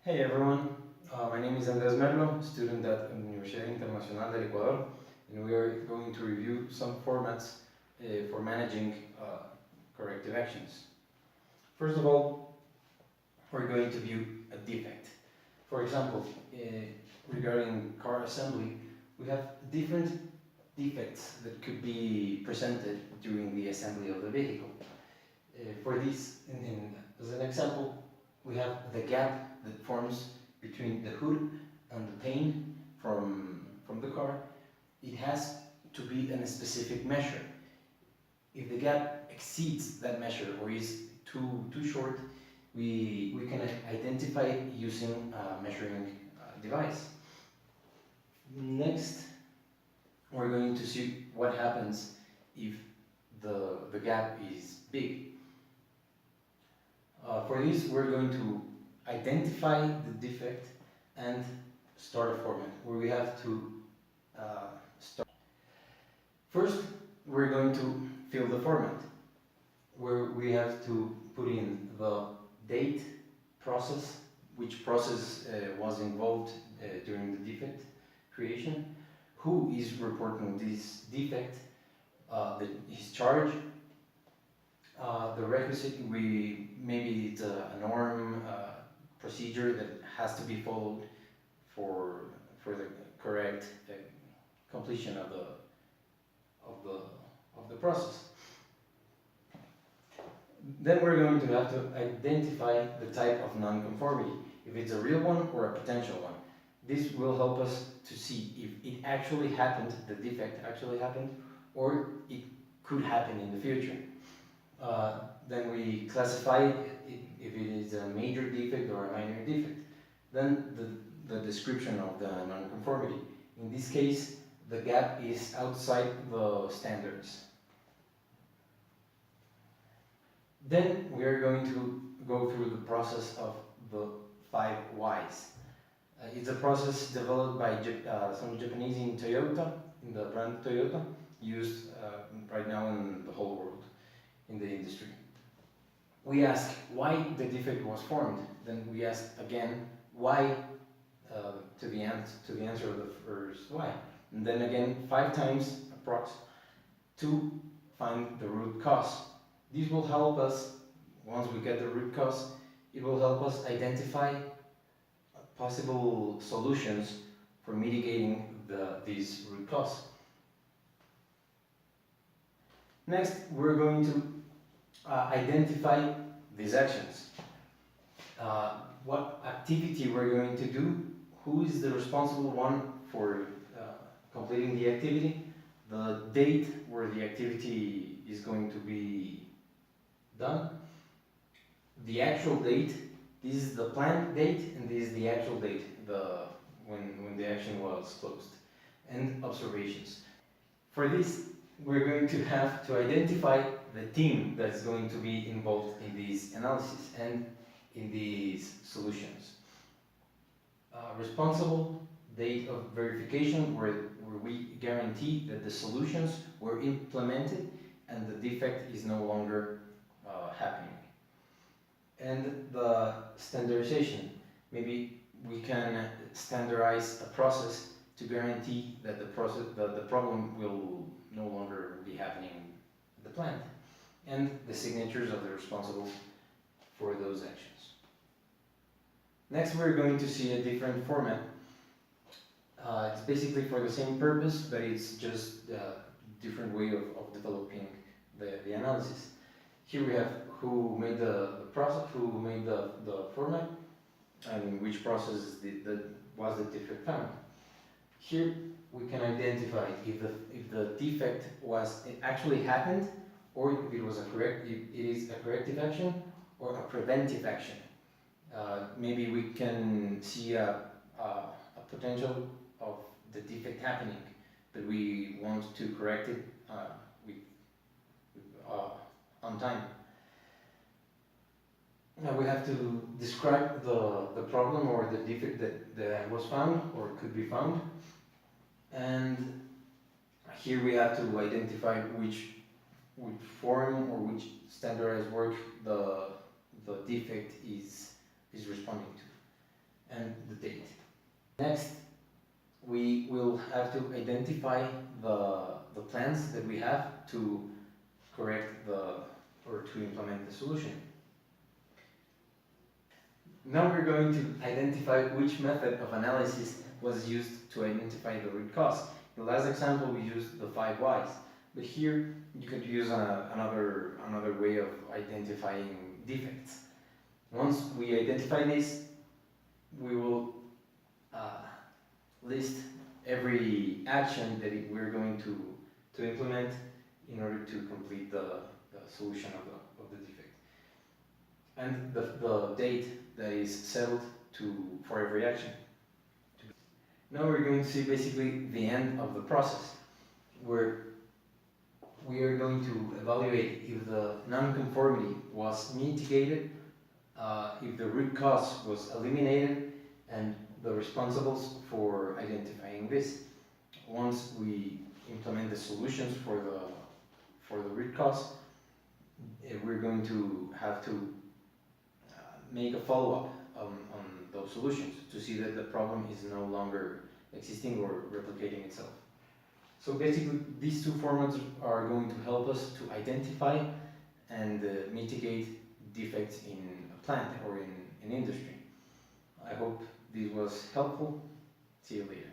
Hey everyone, my name is Andrés Merlo, student at Universidad Internacional del Ecuador, and we are going to review some formats for managing corrective actions. First of all, we're going to view a defect. For example, regarding car assembly, we have different defects that could be presented during the assembly of the vehicle. For this, as an example, we have the gap that forms between the hood and the paint from the car. It has to be in a specific measure. If the gap exceeds that measure or is too short, we can identify it using a measuring device. Next, we're going to see what happens if the gap is big. For this, we're going to identify the defect and start a format where we have to start. First, we're going to fill the format where we have to put in the date, process, which process was involved during the defect creation, who is reporting this defect, his charge, the requisite, maybe it's a norm procedure that has to be followed for the correct completion of the process. Then we're going to have to identify the type of nonconformity, if it's a real one or a potential one. This will help us to see if it actually happened, the defect actually happened, or it could happen in the future. Then we classify it if it is a major defect or a minor defect. Then the description of the nonconformity. In this case, the gap is outside the standards. Then we are going to go through the process of the 5 whys. It's a process developed by some Japanese in Toyota, in the brand Toyota, used right now in the whole world, in the industry. We ask why the defect was formed. Then we ask again why to the answer of the first why. And then again 5 times approx to find the root cause. These will help us, once we get the root cause, it will help us identify possible solutions for mitigating these root cause. Next, we're going to identify these actions. What activity we're going to do, who is the responsible one for completing the activity, the date where the activity is going to be done, the actual date, this is the planned date and this is the actual date, when the action was closed, and observations. For this, we're going to have to identify the team that's going to be involved in this analysis and in these solutions. Responsible, date of verification, where we guarantee that the solutions were implemented and the defect is no longer happening. And the standardization, maybe we can standardize a process to guarantee that the problem will no longer be happening at the plant, and the signatures of the responsible for those actions. Next, we're going to see a different format. It's basically for the same purpose, but it's just a different way of developing the analysis. Here we have who made the process, who made the format, and which process was the defect found. Here we can identify if the defect it actually happened, or if it is a corrective action or a preventive action. Maybe we can see a potential of the defect happening, but we want to correct it on time. Now we have to describe the problem or the defect that was found or could be found, and here we have to identify which form or which standardized work the defect is responding to, and the date. Next, we will have to identify the plans that we have to correct or to implement the solution. Now we're going to identify which method of analysis was used to identify the root cause. In the last example we used the 5 whys, but here you could use another way of identifying defects. Once we identify this, we will list every action that we're going to implement in order to complete the solution of the defect, and the date that is settled for every action. Now we're going to see basically the end of the process, where we are going to evaluate if the non-conformity was mitigated, if the root cause was eliminated, and the responsibles for identifying this. Once we implement the solutions for the root cause, we're going to have to make a follow-up on those solutions to see that the problem is no longer existing or replicating itself. So basically these two formats are going to help us to identify and mitigate defects in a plant or in industry. I hope this was helpful. See you later.